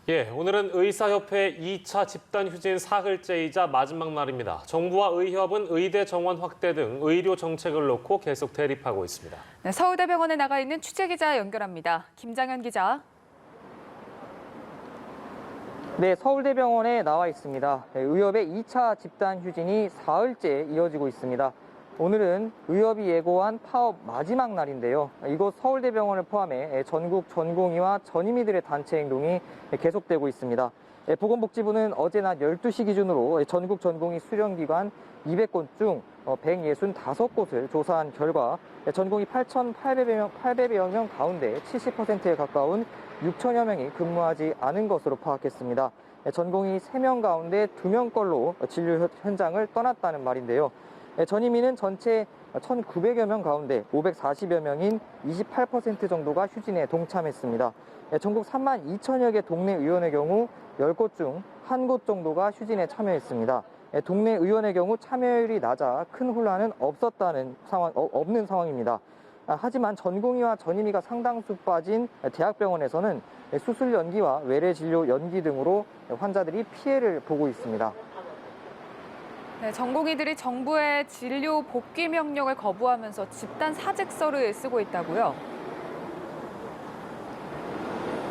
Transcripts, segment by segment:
예, 오늘은 의사협회 2차 집단 휴진 사흘째이자 마지막 날입니다. 정부와 의협은 의대 정원 확대 등 의료 정책을 놓고 계속 대립하고 있습니다. 네, 서울대병원에 나가 있는 취재기자 연결합니다. 김장현 기자. 네, 서울대병원에 나와 있습니다. 의협의 2차 집단 휴진이 사흘째 이어지고 있습니다. 오늘은 의협이 예고한 파업 마지막 날인데요. 이곳 서울대병원을 포함해 전국 전공의와 전임의들의 단체 행동이 계속되고 있습니다. 보건복지부는 어제 낮 12시 기준으로 전국 전공의 수련기관 200곳 중 165곳을 조사한 결과 전공의 8,800여 명 가운데 70%에 가까운 6천여 명이 근무하지 않은 것으로 파악했습니다. 전공의 3명 가운데 2명 걸로 진료 현장을 떠났다는 말인데요. 전임의는 전체 1,900여 명 가운데 540여 명인 28% 정도가 휴진에 동참했습니다. 전국 3만 2천여 개 동네 의원의 경우 10곳 중 1곳 정도가 휴진에 참여했습니다. 동네 의원의 경우 참여율이 낮아 큰 혼란은 없는 상황입니다. 하지만 전공의와 전임의가 상당수 빠진 대학병원에서는 수술 연기와 외래 진료 연기 등으로 환자들이 피해를 보고 있습니다. 네, 전공의들이 정부의 진료 복귀 명령을 거부하면서 집단 사직서를 쓰고 있다고요?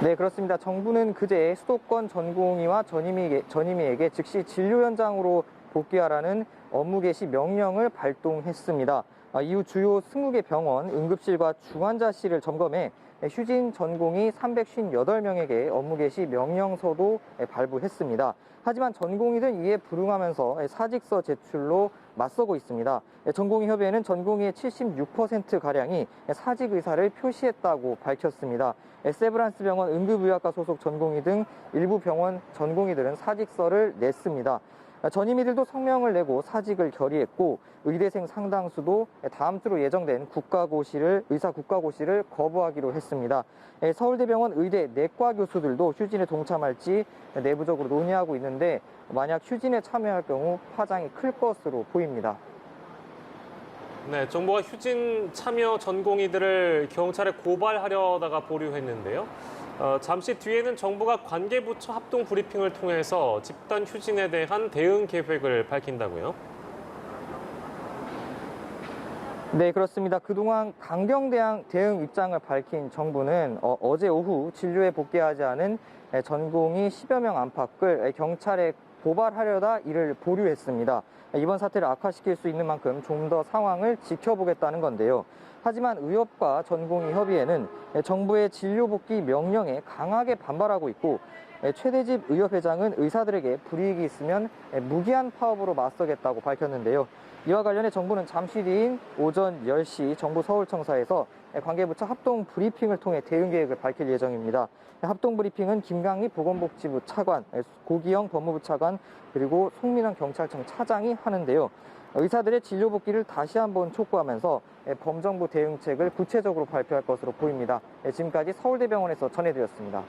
네, 그렇습니다. 정부는 그제 수도권 전공의와 전임의에게 즉시 진료 현장으로 복귀하라는 업무 개시 명령을 발동했습니다. 이후 주요 20개 병원, 응급실과 중환자실을 점검해 휴진 전공의 358명에게 업무 개시 명령서도 발부했습니다. 하지만 전공의들은 이에 불응하면서 사직서 제출로 맞서고 있습니다. 전공의협의회는 전공의의 76%가량이 사직 의사를 표시했다고 밝혔습니다. 세브란스 병원 응급의학과 소속 전공의 등 일부 병원 전공의들은 사직서를 냈습니다. 전임의들도 성명을 내고 사직을 결의했고 의대생 상당수도 다음 주로 예정된 의사 국가고시를 거부하기로 했습니다. 서울대병원 의대 내과 교수들도 휴진에 동참할지 내부적으로 논의하고 있는데 만약 휴진에 참여할 경우 파장이 클 것으로 보입니다. 네, 정부가 휴진 참여 전공의들을 경찰에 고발하려다가 보류했는데요. 잠시 뒤에는 정부가 관계부처 합동 브리핑을 통해서 집단 휴진에 대한 대응 계획을 밝힌다고요? 네, 그렇습니다. 그동안 강경 대응 입장을 밝힌 정부는 어제 오후 진료에 복귀하지 않은 전공의 10여 명 안팎을 경찰에 고발하려다 이를 보류했습니다. 이번 사태를 악화시킬 수 있는 만큼 좀 더 상황을 지켜보겠다는 건데요. 하지만 의협과 전공의 협의회는 정부의 진료 복귀 명령에 강하게 반발하고 있고 최대집 의협회장은 의사들에게 불이익이 있으면 무기한 파업으로 맞서겠다고 밝혔는데요. 이와 관련해 정부는 잠시 뒤인 오전 10시 정부 서울청사에서 관계부처 합동 브리핑을 통해 대응 계획을 밝힐 예정입니다. 합동 브리핑은 김강희 보건복지부 차관, 고기영 법무부 차관, 그리고 송민환 경찰청 차장이 하는데요. 의사들의 진료 복귀를 다시 한번 촉구하면서 범정부 대응책을 구체적으로 발표할 것으로 보입니다. 지금까지 서울대병원에서 전해드렸습니다.